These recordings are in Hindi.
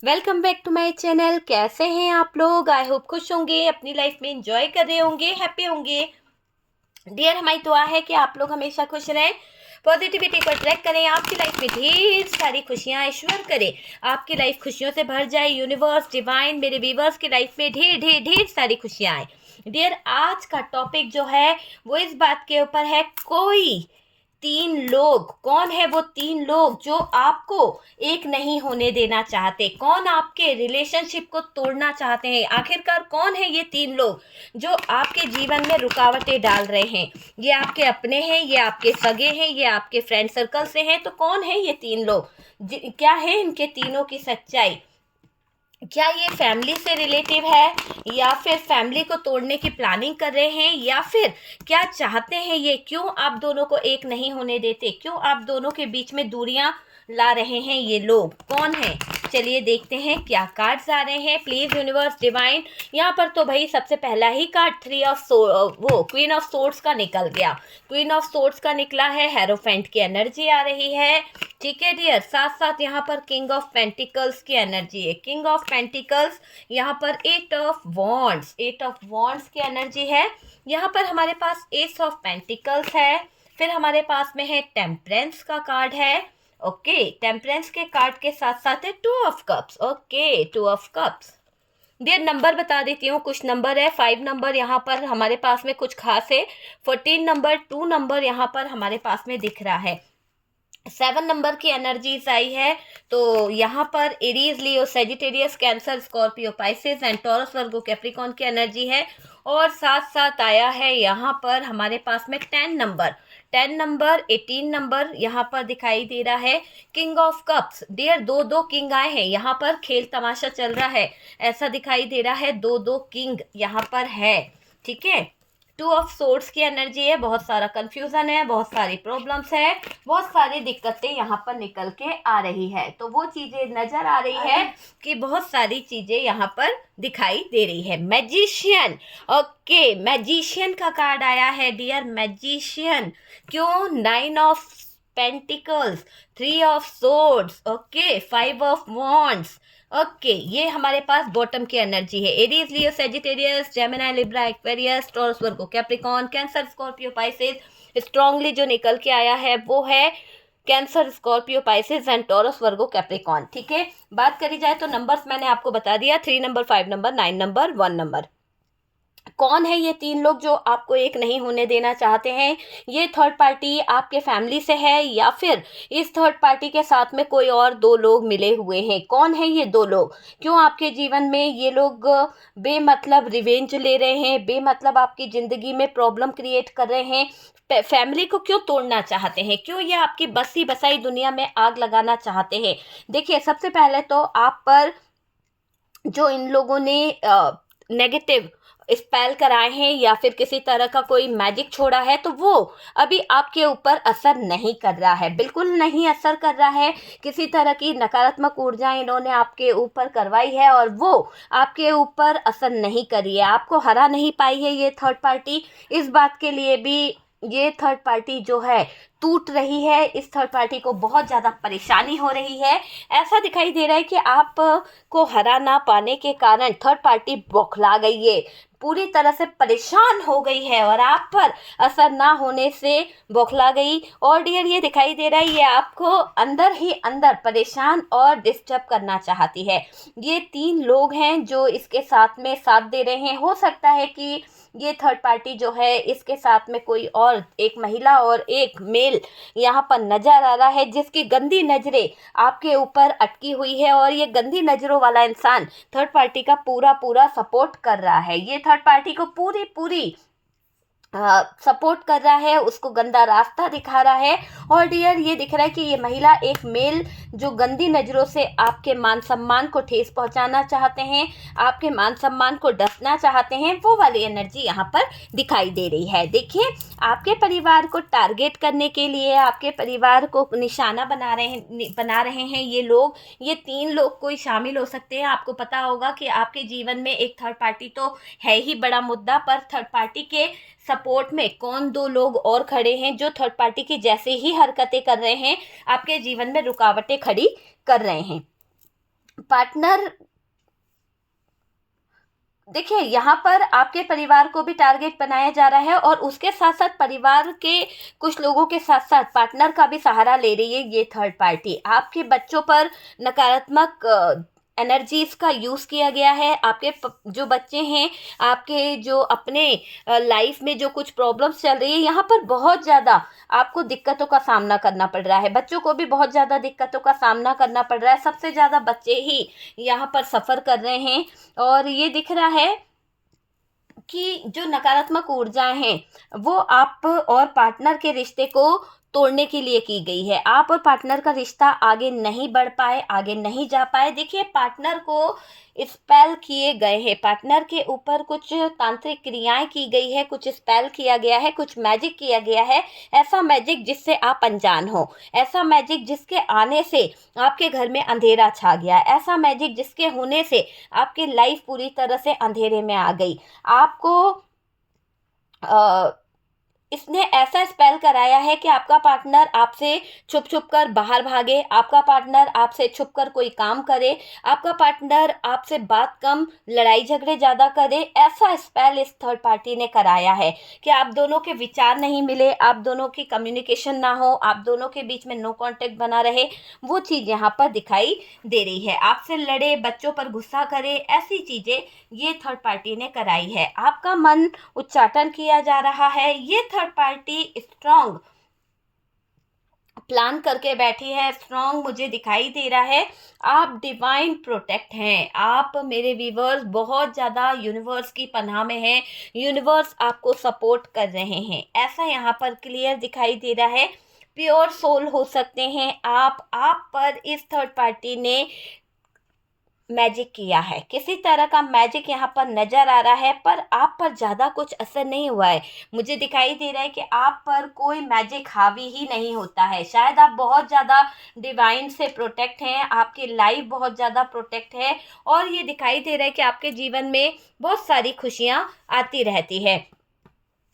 Welcome back to my channel. कैसे हैं आप लोग? आई होप खुश होंगे, अपनी लाइफ में एंजॉय कर रहे होंगे, हैप्पी होंगे। डियर, हमारी दुआ है कि आप लोग हमेशा खुश रहें, पॉजिटिविटी को अट्रैक्ट करें, आपकी लाइफ में ढेर सारी खुशियां ईश्वर करे, आपकी लाइफ खुशियों से भर जाए। यूनिवर्स डिवाइन मेरे व्यूवर्स की लाइफ में ढेर ढेर ढेर सारी खुशियां आए। डियर, आज का टॉपिक जो है वो इस बात के ऊपर है, कोई तीन लोग, कौन है वो तीन लोग जो आपको एक नहीं होने देना चाहते, कौन आपके रिलेशनशिप को तोड़ना चाहते हैं। आखिरकार कौन है ये तीन लोग जो आपके जीवन में रुकावटें डाल रहे हैं? ये आपके अपने हैं, ये आपके सगे हैं, ये आपके फ्रेंड सर्कल से हैं। तो कौन है ये तीन लोग? क्या है इनके तीनों की सच्चाई? क्या ये फैमिली से रिलेटिव है, या फिर फैमिली को तोड़ने की प्लानिंग कर रहे हैं, या फिर क्या चाहते हैं ये? क्यों आप दोनों को एक नहीं होने देते? क्यों आप दोनों के बीच में दूरियां ला रहे हैं? ये लोग कौन है? चलिए देखते हैं क्या कार्ड्स आ रहे हैं। Please universe divine. यहाँ पर तो भाई सबसे पहला ही कार्ड वो क्वीन ऑफ सोर्ड्स का निकल गया। क्वीन ऑफ सोर्ड्स का निकला है, हेरोफेंट की एनर्जी आ रही है। ठीक है डियर, साथ साथ यहाँ पर किंग ऑफ पेंटिकल्स की एनर्जी है। किंग ऑफ पेंटिकल्स, यहाँ पर eight of wands, eight of wands की एनर्जी है। यहाँ पर हमारे पास एस ऑफ पेंटिकल्स है। फिर हमारे पास में है टेम्परेंस का कार्ड है। ओके, टेम्परेंस के कार्ड के साथ साथ है two of cups. Okay, two of cups. Dear, number बता देती हूँ। कुछ नंबर है, 5 नंबर यहाँ पर हमारे पास में कुछ खास है। 14 नंबर, 2 नंबर यहाँ पर हमारे पास में दिख रहा है। 7 नंबर की एनर्जीज आई है। तो यहाँ पर Aries, Leo, Sagittarius, cancer, Scorpio, Pisces and Taurus, Virgo, Capricorn की एनर्जी है। और साथ साथ आया है यहाँ पर हमारे पास में 10 नंबर, 10 नंबर, 18 नंबर यहाँ पर दिखाई दे रहा है। King of cups. डियर, दो दो किंग आए हैं यहाँ पर, खेल तमाशा चल रहा है ऐसा दिखाई दे रहा है। दो दो किंग यहाँ पर है। ठीक है, टू ऑफ सोर्ड्स की एनर्जी है। बहुत सारा कंफ्यूजन है, बहुत सारी प्रॉब्लम्स है, बहुत सारी दिक्कतें यहाँ पर निकल के आ रही है। तो वो चीजें नजर आ रही है कि बहुत सारी चीजें यहाँ पर दिखाई दे रही है। मैजिशियन। ओके, मैजिशियन का कार्ड आया है डियर, मैजिशियन। क्यों? 9 of pentacles, 3 of swords, okay, 5 of wands. Okay, ये हमारे पास बॉटम की एनर्जी है। Aries, Leo, Sagittarius, Gemini, Libra, Aquarius, Taurus, Virgo, Capricorn, Cancer, Scorpio, Pisces. Strongly जो निकल के आया है वो है Cancer, Scorpio, Pisces and Taurus, Virgo, Capricorn. ठीक है, बात करी जाए तो नंबर्स मैंने आपको बता दिया, 3 नंबर, 5 नंबर, 9 नंबर, 1 नंबर। कौन है ये तीन लोग जो आपको एक नहीं होने देना चाहते हैं? ये थर्ड पार्टी आपके फैमिली से है, या फिर इस थर्ड पार्टी के साथ में कोई और दो लोग मिले हुए हैं? कौन है ये दो लोग? क्यों आपके जीवन में ये लोग बेमतलब रिवेंज ले रहे हैं, बेमतलब आपकी ज़िंदगी में प्रॉब्लम क्रिएट कर रहे हैं? फैमिली को क्यों तोड़ना चाहते हैं? क्यों ये आपकी बसी बसाई दुनिया में आग लगाना चाहते हैं? देखिए, सबसे पहले तो आप पर जो इन लोगों ने नेगेटिव स्पेल कराए हैं, या फिर किसी तरह का कोई मैजिक छोड़ा है, तो वो अभी आपके ऊपर असर नहीं कर रहा है, बिल्कुल नहीं असर कर रहा है। किसी तरह की नकारात्मक ऊर्जा इन्होंने आपके ऊपर करवाई है और वो आपके ऊपर असर नहीं कर रही है, आपको हरा नहीं पाई है ये थर्ड पार्टी। इस बात के लिए भी ये थर्ड पार्टी जो है टूट रही है, इस थर्ड पार्टी को बहुत ज़्यादा परेशानी हो रही है। ऐसा दिखाई दे रहा है कि आप को हरा ना पाने के कारण थर्ड पार्टी बौखला गई है, पूरी तरह से परेशान हो गई है, और आप पर असर ना होने से बौखला गई। और डियर, ये दिखाई दे रहा है ये आपको अंदर ही अंदर परेशान और डिस्टर्ब करना चाहती है। ये तीन लोग हैं जो इसके साथ में साथ दे रहे हैं। हो सकता है कि ये थर्ड पार्टी जो है इसके साथ में कोई और एक महिला और एक मेल यहाँ पर नजर आ रहा है, जिसकी गंदी नजरें आपके ऊपर अटकी हुई है, और ये गंदी नजरों वाला इंसान थर्ड पार्टी का पूरा पूरा सपोर्ट कर रहा है। ये थर्ड पार्टी को पूरी पूरी सपोर्ट कर रहा है, उसको गंदा रास्ता दिखा रहा है। और डियर, ये दिख रहा है कि ये महिला एक मेल जो गंदी नज़रों से आपके मान सम्मान को ठेस पहुंचाना चाहते हैं, आपके मान सम्मान को डसना चाहते हैं, वो वाली एनर्जी यहाँ पर दिखाई दे रही है। देखिए, आपके परिवार को टारगेट करने के लिए, आपके परिवार को निशाना बना रहे हैं ये लोग। ये तीन लोग कोई शामिल हो सकते हैं। आपको पता होगा कि आपके जीवन में एक थर्ड पार्टी तो है ही बड़ा मुद्दा, पर थर्ड पार्टी के सपोर्ट में कौन दो लोग और खड़े हैं जो थर्ड पार्टी की जैसे ही हरकतें कर रहे हैं, आपके जीवन में रुकावटें खड़ी कर रहे हैं। पार्टनर, देखिए यहाँ पर आपके परिवार को भी टारगेट बनाया जा रहा है और उसके साथ साथ परिवार के कुछ लोगों के साथ साथ पार्टनर का भी सहारा ले रही है ये थर्ड पार्टी। आपके बच्चों पर नकारात्मक एनर्जीज का यूज़ किया गया है। आपके जो बच्चे हैं, आपके जो अपने लाइफ में जो कुछ प्रॉब्लम्स चल रही है, यहाँ पर बहुत ज़्यादा आपको दिक्कतों का सामना करना पड़ रहा है। बच्चों को भी बहुत ज़्यादा दिक्कतों का सामना करना पड़ रहा है। सबसे ज़्यादा बच्चे ही यहाँ पर सफ़र कर रहे हैं और ये दिख रहा है कि जो नकारात्मक ऊर्जाएं हैं वो आप और पार्टनर के रिश्ते को तोड़ने के लिए की गई है। आप और पार्टनर का रिश्ता आगे नहीं बढ़ पाए, आगे नहीं जा पाए। देखिए पार्टनर को स्पेल किए गए हैं, पार्टनर के ऊपर कुछ तांत्रिक क्रियाएं की गई है, कुछ स्पेल किया गया है, कुछ मैजिक किया गया है। ऐसा मैजिक जिससे आप अनजान हो, ऐसा मैजिक जिसके आने से आपके घर में अंधेरा छा गया, ऐसा मैजिक जिसके होने से आपकी लाइफ पूरी तरह से अंधेरे में आ गई। आपको इसने ऐसा स्पेल कराया है कि आपका पार्टनर आपसे छुप छुप कर बाहर भागे, आपका पार्टनर आपसे छुप कर कोई काम करे, आपका पार्टनर आपसे बात कम, लड़ाई झगड़े ज़्यादा करे। ऐसा स्पेल इस थर्ड पार्टी ने कराया है कि आप दोनों के विचार नहीं मिले, आप दोनों की कम्युनिकेशन ना हो, आप दोनों के बीच में नो कांटेक्ट बना रहे। वो चीज़ यहाँ पर दिखाई दे रही है। आपसे लड़े, बच्चों पर गुस्सा करे, ऐसी चीज़ें ये थर्ड पार्टी ने कराई है। आपका मन उच्चाटन किया जा रहा है। ये थर्ड पार्टी स्ट्रॉन्ग प्लान करके बैठी है, स्ट्रॉन्ग मुझे दिखाई दे रहा है। आप डिवाइन प्रोटेक्ट हैं। आप मेरे व्यूवर्स बहुत ज़्यादा यूनिवर्स की पनाह में हैं, यूनिवर्स आपको सपोर्ट कर रहे हैं, ऐसा यहाँ पर क्लियर दिखाई दे रहा है। प्योर सोल हो सकते हैं आप पर इस थर्ड पार्टी ने मैजिक किया है, किसी तरह का मैजिक यहाँ पर नजर आ रहा है, पर आप पर ज़्यादा कुछ असर नहीं हुआ है। मुझे दिखाई दे रहा है कि आप पर कोई मैजिक हावी ही नहीं होता है। शायद आप बहुत ज़्यादा डिवाइन से प्रोटेक्ट हैं, आपकी लाइफ बहुत ज़्यादा प्रोटेक्ट है और ये दिखाई दे रहा है कि आपके जीवन में बहुत सारी खुशियाँ आती रहती है।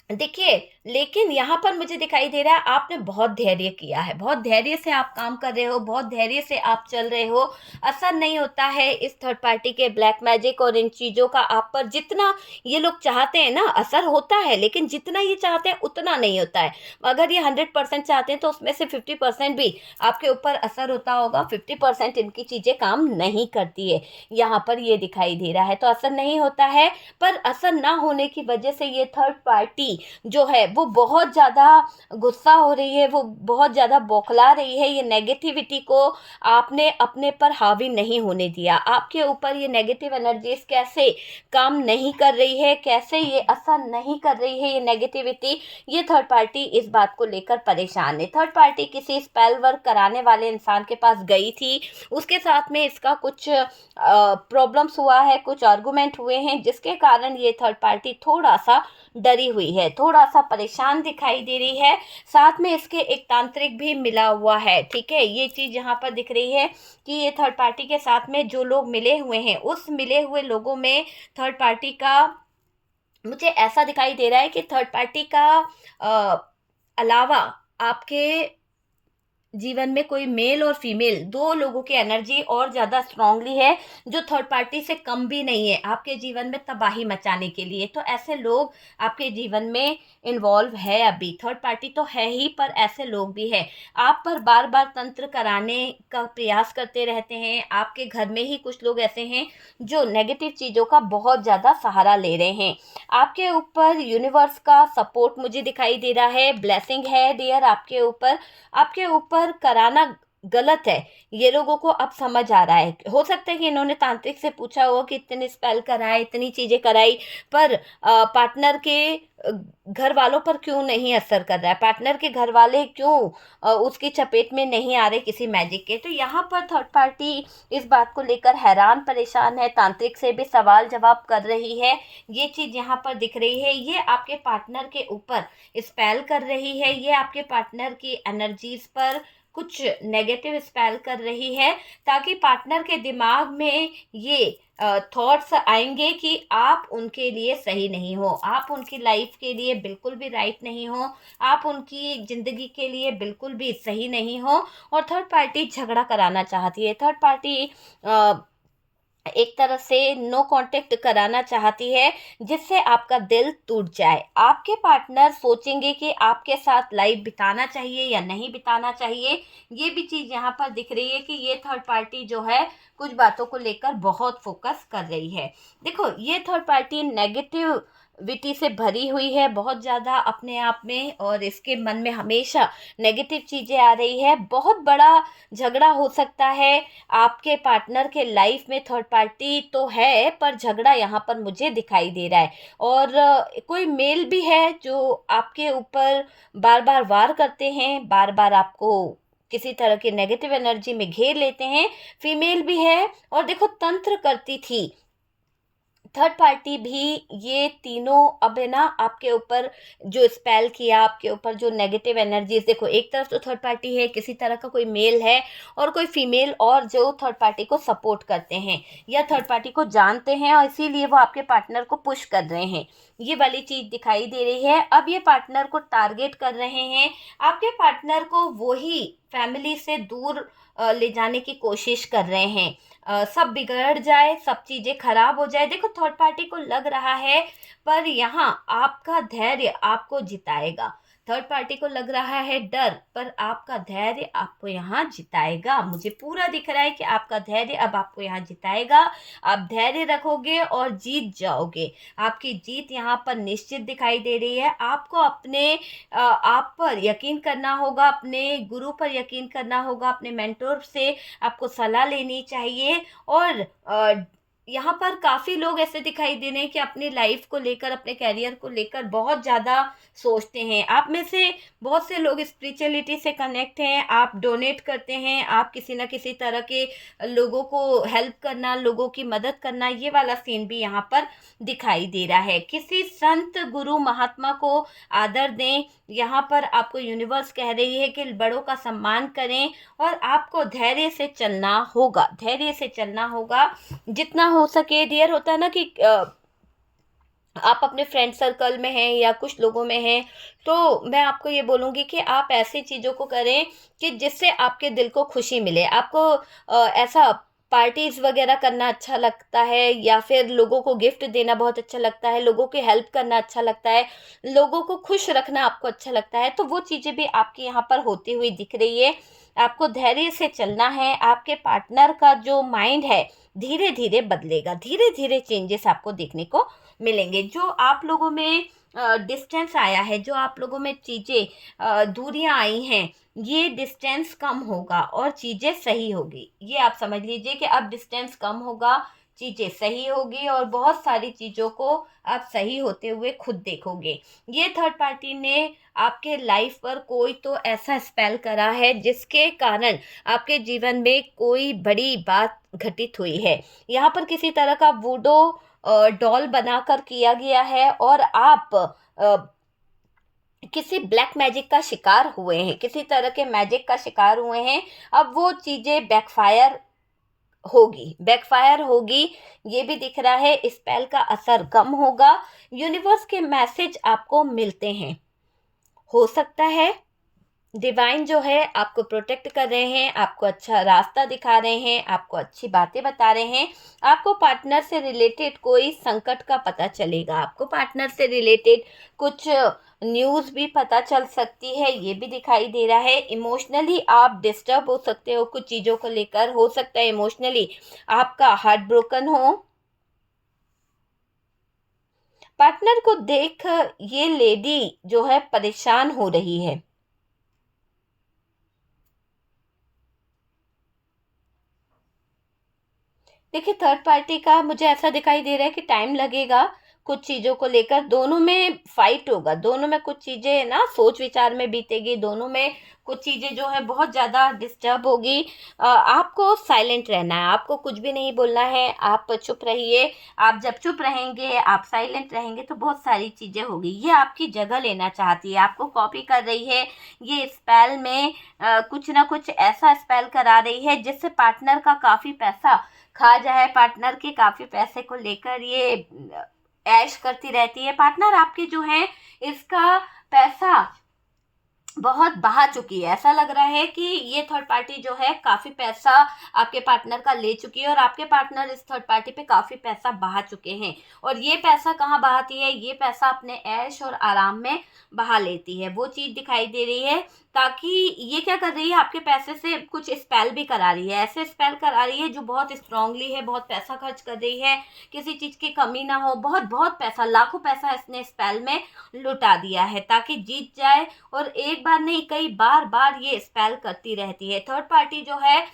देखिए, लेकिन यहाँ पर मुझे दिखाई दे रहा है आपने बहुत धैर्य किया है, बहुत धैर्य से आप काम कर रहे हो, बहुत धैर्य से आप चल रहे हो। असर नहीं होता है इस थर्ड पार्टी के ब्लैक मैजिक और इन चीज़ों का आप पर। जितना ये लोग चाहते हैं ना, असर होता है, लेकिन जितना ये चाहते हैं उतना नहीं होता है। अगर ये 100% चाहते हैं तो उसमें से 50% भी आपके ऊपर असर होता होगा, 50% इनकी चीज़ें काम नहीं करती है। यहाँ पर ये दिखाई दे रहा है, तो असर नहीं होता है। पर असर ना होने की वजह से ये थर्ड पार्टी जो है वो बहुत ज़्यादा गुस्सा हो रही है, वो बहुत ज़्यादा बौखला रही है। ये नेगेटिविटी को आपने अपने पर हावी नहीं होने दिया। आपके ऊपर ये नेगेटिव एनर्जीज कैसे काम नहीं कर रही है, कैसे ये असर नहीं कर रही है ये नेगेटिविटी, ये थर्ड पार्टी इस बात को लेकर परेशान है। थर्ड पार्टी किसी स्पेल वर्क कराने वाले इंसान के पास गई थी, उसके साथ में इसका कुछ प्रॉब्लम्स हुआ है, कुछ आर्गूमेंट हुए हैं, जिसके कारण ये थर्ड पार्टी थोड़ा सा डरी हुई है, थोड़ा सा परेशान दिखाई दे रही है। साथ में इसके एक तांत्रिक भी मिला हुआ है। ठीक है, ये चीज़ यहाँ पर दिख रही है कि ये थर्ड पार्टी के साथ में जो लोग मिले हुए हैं, उस मिले हुए लोगों में थर्ड पार्टी का, मुझे ऐसा दिखाई दे रहा है कि थर्ड पार्टी का अलावा आपके जीवन में कोई मेल और फीमेल दो लोगों की एनर्जी और ज़्यादा स्ट्रांगली है, जो थर्ड पार्टी से कम भी नहीं है आपके जीवन में तबाही मचाने के लिए। तो ऐसे लोग आपके जीवन में इन्वॉल्व है। अभी थर्ड पार्टी तो है ही, पर ऐसे लोग भी है। आप पर बार बार तंत्र कराने का प्रयास करते रहते हैं। आपके घर में ही कुछ लोग ऐसे हैं जो नेगेटिव चीज़ों का बहुत ज़्यादा सहारा ले रहे हैं। आपके ऊपर यूनिवर्स का सपोर्ट मुझे दिखाई दे रहा है, ब्लेसिंग है डियर आपके ऊपर। आपके ऊपर कराना गलत है, ये लोगों को अब समझ आ रहा है। हो सकता है कि इन्होंने तांत्रिक से पूछा हो कि इतने स्पेल कराए, इतनी चीज़ें कराई, पर पार्टनर के घर वालों पर क्यों नहीं असर कर रहा है, पार्टनर के घर वाले क्यों उसकी चपेट में नहीं आ रहे किसी मैजिक के। तो यहाँ पर थर्ड पार्टी इस बात को लेकर हैरान परेशान है, तांत्रिक से भी सवाल जवाब कर रही है। ये चीज़ यहाँ पर दिख रही है, ये आपके पार्टनर के ऊपर स्पेल कर रही है, ये आपके पार्टनर की एनर्जीज पर कुछ नेगेटिव स्पेल कर रही है, ताकि पार्टनर के दिमाग में ये थॉट्स आएंगे कि आप उनके लिए सही नहीं हो, आप उनकी लाइफ के लिए बिल्कुल भी राइट नहीं हो, आप उनकी ज़िंदगी के लिए बिल्कुल भी सही नहीं हो। और थर्ड पार्टी झगड़ा कराना चाहती है, थर्ड पार्टी एक तरह से नो कांटेक्ट कराना चाहती है, जिससे आपका दिल टूट जाए। आपके पार्टनर सोचेंगे कि आपके साथ लाइफ बिताना चाहिए या नहीं बिताना चाहिए। ये भी चीज़ यहाँ पर दिख रही है कि ये थर्ड पार्टी जो है कुछ बातों को लेकर बहुत फोकस कर रही है। देखो, ये थर्ड पार्टी नेगेटिविटी से भरी हुई है बहुत ज़्यादा अपने आप में, और इसके मन में हमेशा नेगेटिव चीज़ें आ रही है। बहुत बड़ा झगड़ा हो सकता है आपके पार्टनर के लाइफ में। थर्ड पार्टी तो है, पर झगड़ा यहाँ पर मुझे दिखाई दे रहा है। और कोई मेल भी है जो आपके ऊपर बार बार वार करते हैं, बार बार आपको किसी तरह की नेगेटिव एनर्जी में घेर लेते हैं। फीमेल भी है, और देखो तंत्र करती थी थर्ड पार्टी भी। ये तीनों अब है ना आपके ऊपर जो स्पेल किया, आपके ऊपर जो नेगेटिव एनर्जीज, देखो एक तरफ तो थर्ड पार्टी है, किसी तरह का कोई मेल है और कोई फीमेल, और जो थर्ड पार्टी को सपोर्ट करते हैं या थर्ड पार्टी को जानते हैं, और इसीलिए वो आपके पार्टनर को पुश कर रहे हैं। ये वाली चीज दिखाई दे रही है। अब ये पार्टनर को टारगेट कर रहे हैं। आपके पार्टनर को वही फैमिली से दूर ले जाने की कोशिश कर रहे हैं। सब बिगड़ जाए, सब चीज़ें खराब हो जाए। देखो थर्ड पार्टी को लग रहा है, पर यहाँ आपका धैर्य आपको जिताएगा। थर्ड पार्टी को लग रहा है डर, पर आपका धैर्य आपको यहाँ जिताएगा। मुझे पूरा दिख रहा है कि आपका धैर्य अब आपको यहाँ जिताएगा। आप धैर्य रखोगे और जीत जाओगे। आपकी जीत यहाँ पर निश्चित दिखाई दे रही है। आपको अपने आप पर यकीन करना होगा, अपने गुरु पर यकीन करना होगा, अपने मेंटोर से आपको सलाह लेनी चाहिए। और यहाँ पर काफ़ी लोग ऐसे दिखाई दे रहे हैं कि अपनी लाइफ को लेकर, अपने कैरियर को लेकर बहुत ज़्यादा सोचते हैं। आप में से बहुत से लोग स्पिरिचुअलिटी से कनेक्ट हैं, आप डोनेट करते हैं, आप किसी न किसी तरह के लोगों को हेल्प करना, लोगों की मदद करना, ये वाला सीन भी यहाँ पर दिखाई दे रहा है। किसी संत गुरु महात्मा को आदर दें। यहाँ पर आपको यूनिवर्स कह रही है कि बड़ों का सम्मान करें, और आपको धैर्य से चलना होगा, धैर्य से चलना होगा जितना हो सके। डियर, होता है ना कि आप अपने फ्रेंड सर्कल में हैं या कुछ लोगों में हैं, तो मैं आपको ये बोलूँगी कि आप ऐसी चीज़ों को करें कि जिससे आपके दिल को खुशी मिले। आपको ऐसा पार्टीज़ वगैरह करना अच्छा लगता है, या फिर लोगों को गिफ्ट देना बहुत अच्छा लगता है, लोगों की हेल्प करना अच्छा लगता है, लोगों को खुश रखना आपको अच्छा लगता है, तो वो चीज़ें भी आपके यहाँ पर होती हुई दिख रही है। आपको धैर्य से चलना है। आपके पार्टनर का जो माइंड है धीरे धीरे बदलेगा, धीरे धीरे चेंजेस आपको देखने को मिलेंगे। जो आप लोगों में डिस्टेंस आया है, जो आप लोगों में चीज़ें दूरियां आई हैं, ये डिस्टेंस कम होगा और चीज़ें सही होगी। ये आप समझ लीजिए कि अब डिस्टेंस कम होगा, चीज़ें सही होगी, और बहुत सारी चीज़ों को आप सही होते हुए खुद देखोगे। ये थर्ड पार्टी ने आपके लाइफ पर कोई तो ऐसा स्पेल करा है जिसके कारण आपके जीवन में कोई बड़ी बात घटित हुई है। यहाँ पर किसी तरह का वूडो डॉल बनाकर किया गया है, और आप किसी ब्लैक मैजिक का शिकार हुए हैं, किसी तरह के मैजिक का शिकार हुए हैं। अब वो चीज़ें बैकफायर होगी, ये भी दिख रहा है। स्पेल का असर कम होगा। यूनिवर्स के मैसेज आपको मिलते हैं। हो सकता है डिवाइन जो है आपको प्रोटेक्ट कर रहे हैं, आपको अच्छा रास्ता दिखा रहे हैं, आपको अच्छी बातें बता रहे हैं। आपको पार्टनर से रिलेटेड कोई संकट का पता चलेगा, आपको पार्टनर से रिलेटेड कुछ न्यूज़ भी पता चल सकती है, ये भी दिखाई दे रहा है। इमोशनली आप डिस्टर्ब हो सकते हो कुछ चीज़ों को लेकर। हो सकता है इमोशनली आपका हार्ट ब्रोकन हो। पार्टनर को देख ये लेडी जो है परेशान हो रही है। देखिए, थर्ड पार्टी का मुझे ऐसा दिखाई दे रहा है कि टाइम लगेगा कुछ चीज़ों को लेकर। दोनों में फाइट होगा, दोनों में कुछ चीज़ें ना सोच विचार में बीतेगी, दोनों में कुछ चीज़ें जो है बहुत ज़्यादा डिस्टर्ब होगी। आपको साइलेंट रहना है, आपको कुछ भी नहीं बोलना है, आप चुप रहिए। आप जब चुप रहेंगे, आप साइलेंट रहेंगे, तो बहुत सारी चीज़ें होगी। ये आपकी जगह लेना चाहती है, आपको कॉपी कर रही है। ये स्पेल में कुछ ना कुछ ऐसा स्पेल करा रही है जिससे पार्टनर का काफ़ी पैसा खा जाए। पार्टनर के काफ़ी पैसे को लेकर ये ऐश करती रहती है। पार्टनर आपके जो है इसका पैसा बहुत बहा चुकी है। ऐसा लग रहा है कि ये थर्ड पार्टी जो है काफ़ी पैसा आपके पार्टनर का ले चुकी है और आपके पार्टनर इस थर्ड पार्टी पे काफ़ी पैसा बहा चुके हैं। और ये पैसा कहाँ बहाती है, ये पैसा अपने ऐश और आराम में बहा लेती है, वो चीज़ दिखाई दे रही है। ताकि ये क्या कर रही है, आपके पैसे से कुछ स्पेल भी करा रही है, ऐसे स्पेल करा रही है जो बहुत स्ट्रांगली है, बहुत पैसा खर्च कर रही है, किसी चीज़ की कमी ना हो, बहुत बहुत पैसा, लाखों पैसा इसने स्पेल में लुटा दिया है ताकि जीत जाए। और एक बार नहीं, कई बार बार ये स्पेल करती रहती है। थर्ड पार्टी जो है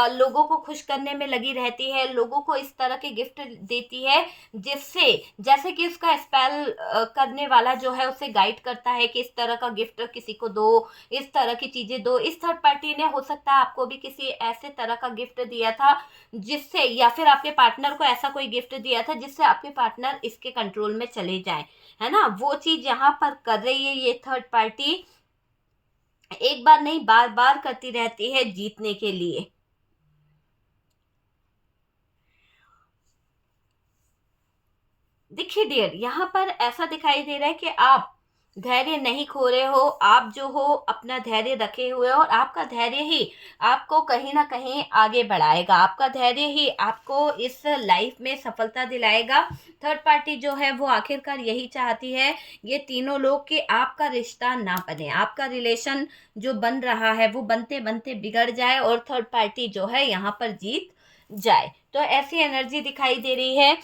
लोगों को खुश करने में लगी रहती है, लोगों को इस तरह के गिफ्ट देती है जिससे, जैसे कि उसका स्पेल करने वाला जो है उसे गाइड करता है कि इस तरह का गिफ्ट किसी को दो, इस तरह की चीजें दो। इस थर्ड पार्टी ने हो सकता है आपको भी किसी ऐसे तरह का गिफ्ट दिया था जिससे, या फिर आपके पार्टनर को ऐसा कोई गिफ्ट दिया था जिससे आपके पार्टनर इसके कंट्रोल में चले जाएं, है ना। वो चीज यहाँ पर कर रही है ये थर्ड पार्टी, एक बार नहीं बार बार करती रहती है जीतने के लिए। देखिए डियर, यहाँ पर ऐसा दिखाई दे रहा है कि आप धैर्य नहीं खो रहे हो, आप जो हो अपना धैर्य रखे हुए हो और आपका धैर्य ही आपको कहीं ना कहीं आगे बढ़ाएगा, आपका धैर्य ही आपको इस लाइफ में सफलता दिलाएगा। थर्ड पार्टी जो है वो आखिरकार यही चाहती है, ये तीनों लोग, कि आपका रिश्ता ना बने, आपका रिलेशन जो बन रहा है वो बनते बनते बिगड़ जाए और थर्ड पार्टी जो है यहाँ पर जीत जाए। तो ऐसी एनर्जी दिखाई दे रही है।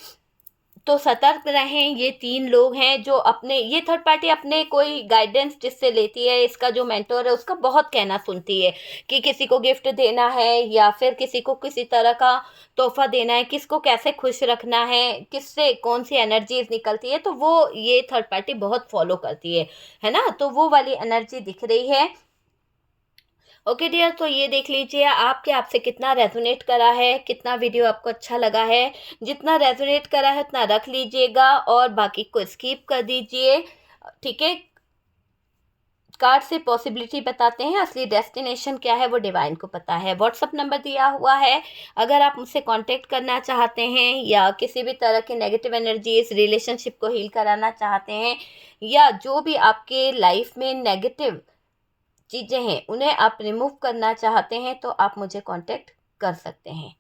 तो सतर्क रहें, ये तीन लोग हैं जो अपने, ये थर्ड पार्टी अपने कोई गाइडेंस जिससे लेती है, इसका जो मेंटोर है उसका बहुत कहना सुनती है कि किसी को गिफ्ट देना है या फिर किसी को किसी तरह का तोहफा देना है, किसको कैसे खुश रखना है, किससे कौन सी एनर्जीज निकलती है, तो वो ये थर्ड पार्टी बहुत फॉलो करती है ना। तो वो वाली एनर्जी दिख रही है। ओके डियर, तो ये देख लीजिए आपके आपसे कितना रेजोनेट करा है, कितना वीडियो आपको अच्छा लगा है। जितना रेजोनेट करा है उतना रख लीजिएगा और बाकी को स्किप कर दीजिए, ठीक है। कार्ड से पॉसिबिलिटी बताते हैं, असली डेस्टिनेशन क्या है वो डिवाइन को पता है। व्हाट्सअप नंबर दिया हुआ है, अगर आप मुझसे कांटेक्ट करना चाहते हैं या किसी भी तरह के नेगेटिव एनर्जीज रिलेशनशिप को हील कराना चाहते हैं या जो भी आपके लाइफ में नेगेटिव चीज़ें हैं उन्हें आप रिमूव करना चाहते हैं तो आप मुझे कांटेक्ट कर सकते हैं।